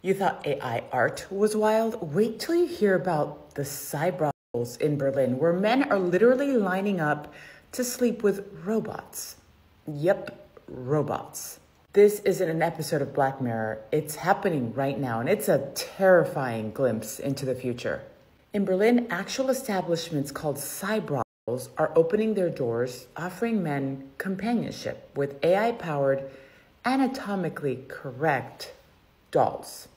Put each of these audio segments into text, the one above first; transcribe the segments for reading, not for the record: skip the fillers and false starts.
You thought AI art was wild? Wait till you hear about the cyberbrothels in Berlin, where men are literally lining up to sleep with robots. Yep, robots. This isn't an episode of Black Mirror. It's happening right now, and it's a terrifying glimpse into the future. In Berlin, actual establishments called cyberbrothels are opening their doors, offering men companionship with AI-powered, anatomically correct dolls.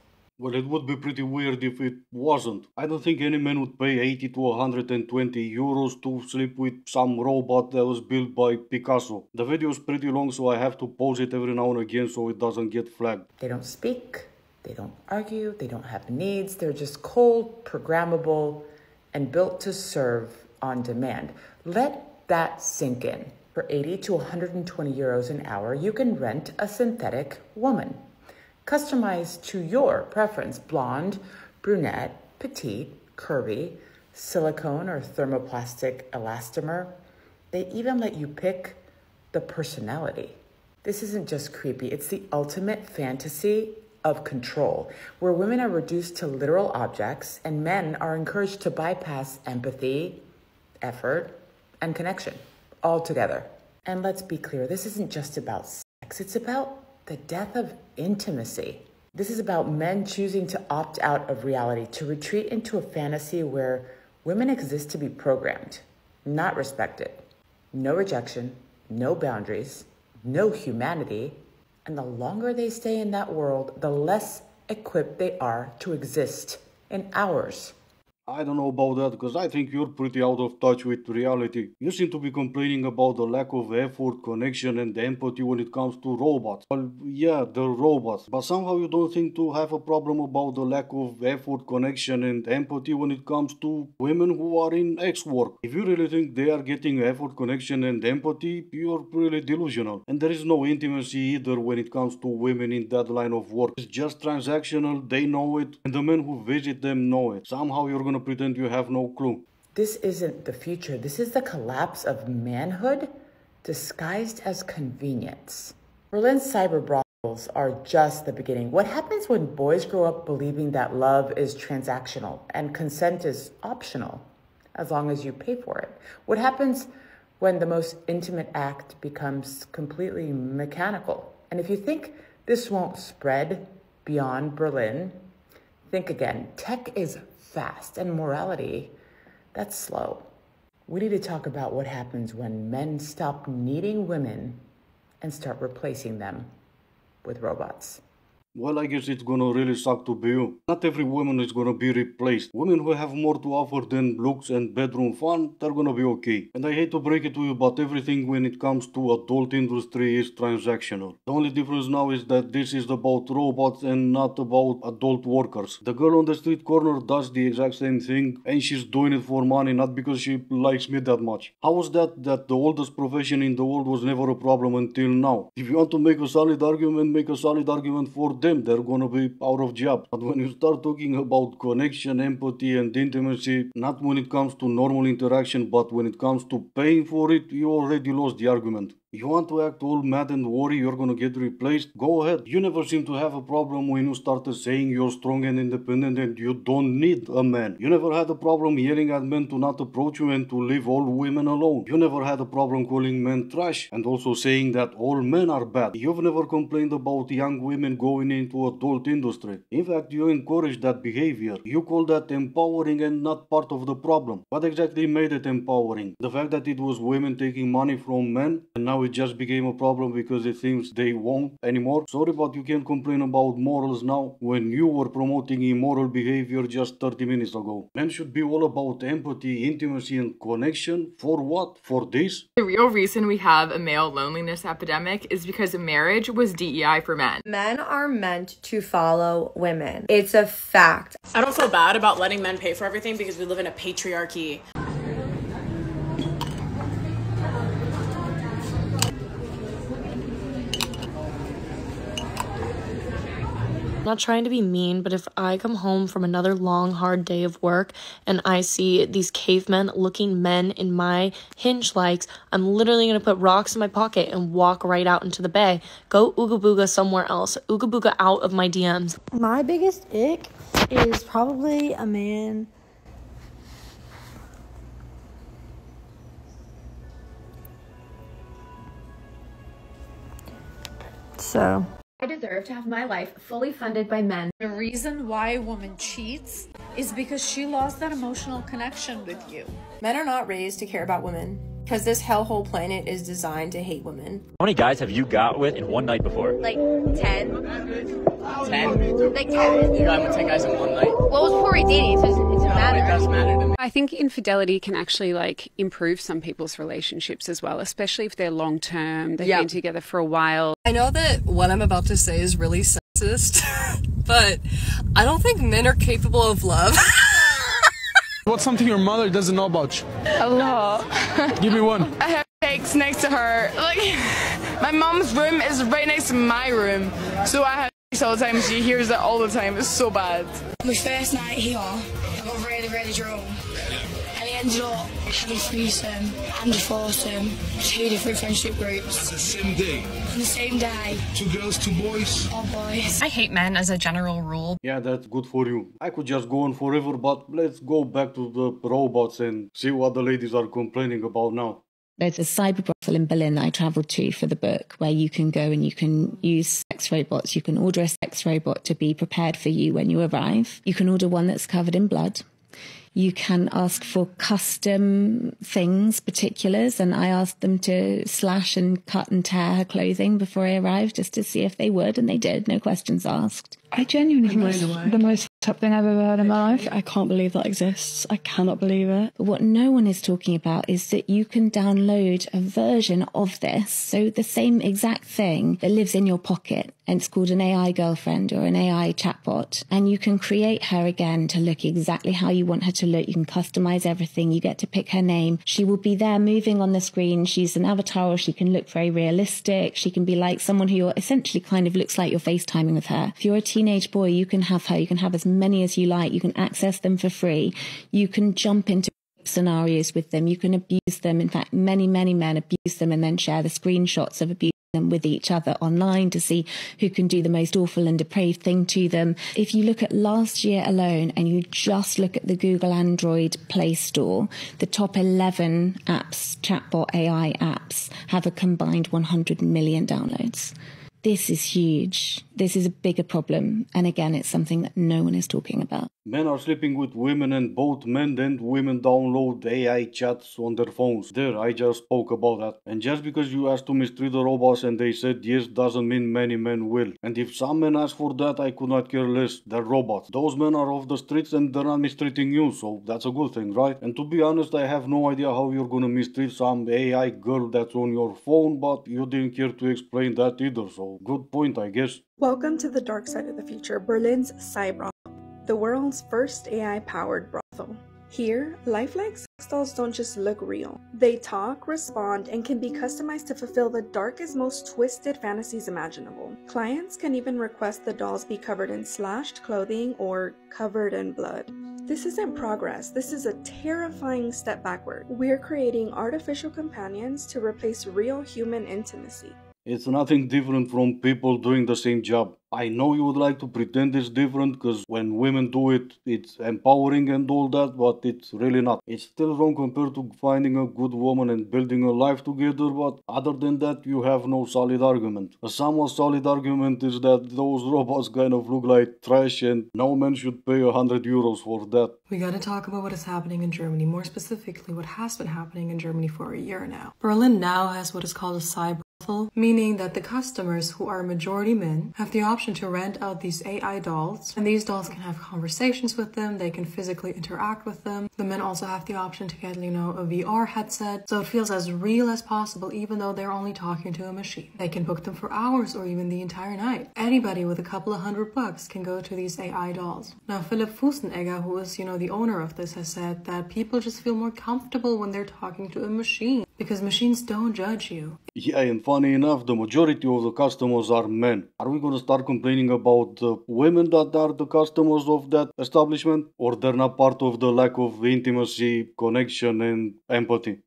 Well, it would be pretty weird if it wasn't. I don't think any man would pay 80 to 120 euros to sleep with some robot that was built by Picasso. The video is pretty long, so I have to pause it every now and again so it doesn't get flagged. They don't speak, they don't argue, they don't have needs. They're just cold, programmable, and built to serve on demand. Let that sink in. For 80 to 120 euros an hour, you can rent a synthetic woman. Customized to your preference: blonde, brunette, petite, curvy, silicone or thermoplastic elastomer. They even let you pick the personality. This isn't just creepy, it's the ultimate fantasy of control, where women are reduced to literal objects and men are encouraged to bypass empathy, effort, and connection altogether. And let's be clear, this isn't just about sex, it's about the death of intimacy. This is about men choosing to opt out of reality, to retreat into a fantasy where women exist to be programmed, not respected. No rejection, no boundaries, no humanity. And the longer they stay in that world, the less equipped they are to exist in ours. I don't know about that, because I think you're pretty out of touch with reality. You seem to be complaining about the lack of effort, connection, and empathy when it comes to robots. Well, yeah, they're robots, but somehow you don't seem to have a problem about the lack of effort, connection, and empathy when it comes to women who are in X work. If you really think they are getting effort, connection, and empathy, you're really delusional. And there is no intimacy either when it comes to women in that line of work. It's just transactional, they know it, and the men who visit them know it. Somehow you're gonna pretend you have no clue. This isn't the future. This is the collapse of manhood disguised as convenience. Berlin's cyber brothels are just the beginning. What happens when boys grow up believing that love is transactional and consent is optional as long as you pay for it? What happens when the most intimate act becomes completely mechanical? And if you think this won't spread beyond Berlin, think again. Tech is fast and morality, that's slow. We need to talk about what happens when men stop needing women and start replacing them with robots. Well, I guess it's gonna really suck to be you. Not every woman is gonna be replaced. Women who have more to offer than looks and bedroom fun, they're gonna be okay. And I hate to break it to you, but everything when it comes to adult industry is transactional. The only difference now is that this is about robots and not about adult workers. The girl on the street corner does the exact same thing, and she's doing it for money, not because she likes me that much. How is that the oldest profession in the world was never a problem until now? If you want to make a solid argument, make a solid argument for them. They're gonna be out of job. But when you start talking about connection, empathy, and intimacy, not when it comes to normal interaction, but when it comes to paying for it, you already lost the argument. You want to act all mad and worry you're gonna get replaced? Go ahead. You never seem to have a problem when you started saying you're strong and independent and you don't need a man. You never had a problem yelling at men to not approach you and to leave all women alone. You never had a problem calling men trash and also saying that all men are bad. You've never complained about young women going into adult industry. In fact, you encourage that behavior. You call that empowering and not part of the problem. What exactly made it empowering? The fact that it was women taking money from men and now it just became a problem because it seems they won't anymore? Sorry, but you can't complain about morals now when you were promoting immoral behavior just 30 minutes ago. Men should be all about empathy, intimacy, and connection. For what? For this? The real reason we have a male loneliness epidemic is because marriage was DEI for men. Men are meant to follow women. It's a fact. I don't feel bad about letting men pay for everything because we live in a patriarchy. not trying to be mean, but if I come home from another long, hard day of work and I see these cavemen looking men in my Hinge likes, I'm literally going to put rocks in my pocket and walk right out into the bay. Go ooga booga somewhere else. Ooga booga out of my DMs. My biggest ick is probably a man so I deserve to have my life fully funded by men. The reason why a woman cheats is because she lost that emotional connection with you. Men are not raised to care about women because this hellhole planet is designed to hate women. How many guys have you got with in one night before? Like 10. 10? Like 10. You got with 10 guys in one night? Well, it was before we dated, so it doesn't matter. It does matter to me. I think infidelity can actually improve some people's relationships as well, especially if they're long term, they've been together for a while. I know that what I'm about to say is really sexist, but I don't think men are capable of love. What's something your mother doesn't know about you? A lot. Give me one. I have cakes next to her. Like, my mom's room is right next to my room, so I have cakes all the time. She hears that all the time. It's so bad. My first night here, I got really, really drunk. And he ended up having a threesome and a foursome, 2 different friendship groups. The same day? On the same day. 2 girls, 2 boys? All boys. I hate men as a general rule. Yeah, that's good for you. I could just go on forever, but let's go back to the robots and see what the ladies are complaining about now. There's a cyber brothel in Berlin that I travelled to for the book where you can go and you can use sex robots. You can order a sex robot to be prepared for you when you arrive. You can order one that's covered in blood. You can ask for custom things, particulars, and I asked them to slash and cut and tear her clothing before I arrived just to see if they would, and they did, no questions asked. I genuinely think it's the most f***ed up thing I've ever heard in my life. I can't believe that exists. I cannot believe it. But what no one is talking about is that you can download a version of this, so the same exact thing that lives in your pocket, and it's called an AI girlfriend or an AI chatbot, and you can create her again to look exactly how you want her to look. You can customize everything. You get to pick her name. She will be there moving on the screen. She's an avatar, or she can look very realistic. She can be like someone who you're essentially kind of looks like you're FaceTiming with her. If you're a teenage boy, you can have her. You can have as many as you like. You can access them for free. You can jump into scenarios with them. You can abuse them. In fact, many men abuse them and then share the screenshots of abuse them with each other online to see who can do the most awful and depraved thing to them. If you look at last year alone and you just look at the Google Android Play Store, the top 11 apps, chatbot AI apps, have a combined 100 million downloads. This is huge. This is a bigger problem. And again, it's something that no one is talking about. Men are sleeping with women and both men and women download AI chats on their phones. There, I just spoke about that. And just because you asked to mistreat the robots and they said yes doesn't mean many men will. And if some men ask for that, I could not care less. They're robots. Those men are off the streets and they're not mistreating you, so that's a good thing, right? And to be honest, I have no idea how you're gonna mistreat some AI girl that's on your phone, but you didn't care to explain that either, so good point, I guess. Welcome to the dark side of the future, Berlin's Cyber, the world's first AI-powered brothel. Here, lifelike sex dolls don't just look real. They talk, respond, and can be customized to fulfill the darkest, most twisted fantasies imaginable. Clients can even request the dolls be covered in slashed clothing or covered in blood. This isn't progress, this is a terrifying step backward. We're creating artificial companions to replace real human intimacy. It's nothing different from people doing the same job. I know you would like to pretend it's different because when women do it, it's empowering and all that, but it's really not. It's still wrong compared to finding a good woman and building a life together, but other than that, you have no solid argument. A somewhat solid argument is that those robots kind of look like trash and no man should pay €100 for that. We gotta talk about what is happening in Germany, more specifically what has been happening in Germany for a year now. Berlin now has what is called a cyber brothel, meaning that the customers, who are majority men, have the option to rent out these AI dolls, and these dolls can have conversations with them, they can physically interact with them. The men also have the option to get, a VR headset, so it feels as real as possible even though they're only talking to a machine. They can book them for hours or even the entire night. Anybody with a couple of $100 can go to these AI dolls. Now, Philipp Fusenegger, who is, the owner of this, has said that people just feel more comfortable when they're talking to a machine. because machines don't judge you. Yeah, and funny enough, the majority of the customers are men. Are we gonna start complaining about the women that are the customers of that establishment? Or they're not part of the lack of intimacy, connection, and empathy?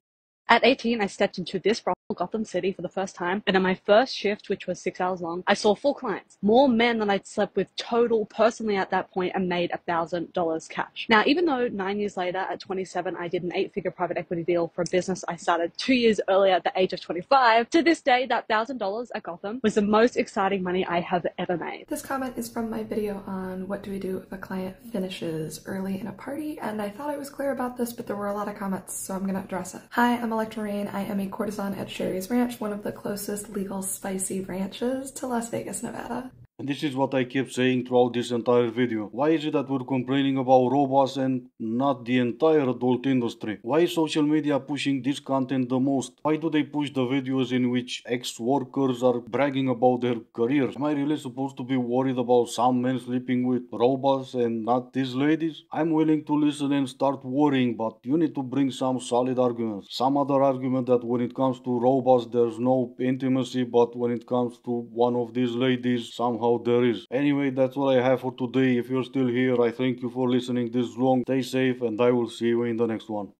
At 18, I stepped into this brothel, Gotham City, for the first time, and on my first shift, which was 6 hours long, I saw 4 clients, more men than I'd slept with total personally at that point, and made $1,000 cash. Now, even though 9 years later, at 27, I did an 8-figure private equity deal for a business I started 2 years earlier at the age of 25, to this day, that $1,000 at Gotham was the most exciting money I have ever made. This comment is from my video on what do we do if a client finishes early in a party, and I thought I was clear about this, but there were a lot of comments, so I'm gonna address it. Hi, I'm Electorine. I am a courtesan at Sherry's Ranch, one of the closest legal spicy ranches to Las Vegas, Nevada. And this is what I kept saying throughout this entire video. Why is it that we're complaining about robots and not the entire adult industry? Why is social media pushing this content the most? Why do they push the videos in which ex-workers are bragging about their careers? Am I really supposed to be worried about some men sleeping with robots and not these ladies? I'm willing to listen and start worrying, but you need to bring some solid arguments. Some other argument that when it comes to robots there's no intimacy, but when it comes to one of these ladies somehow there is. Anyway, that's all I have for today. If you're still here, I thank you for listening this long. Stay safe and I will see you in the next one.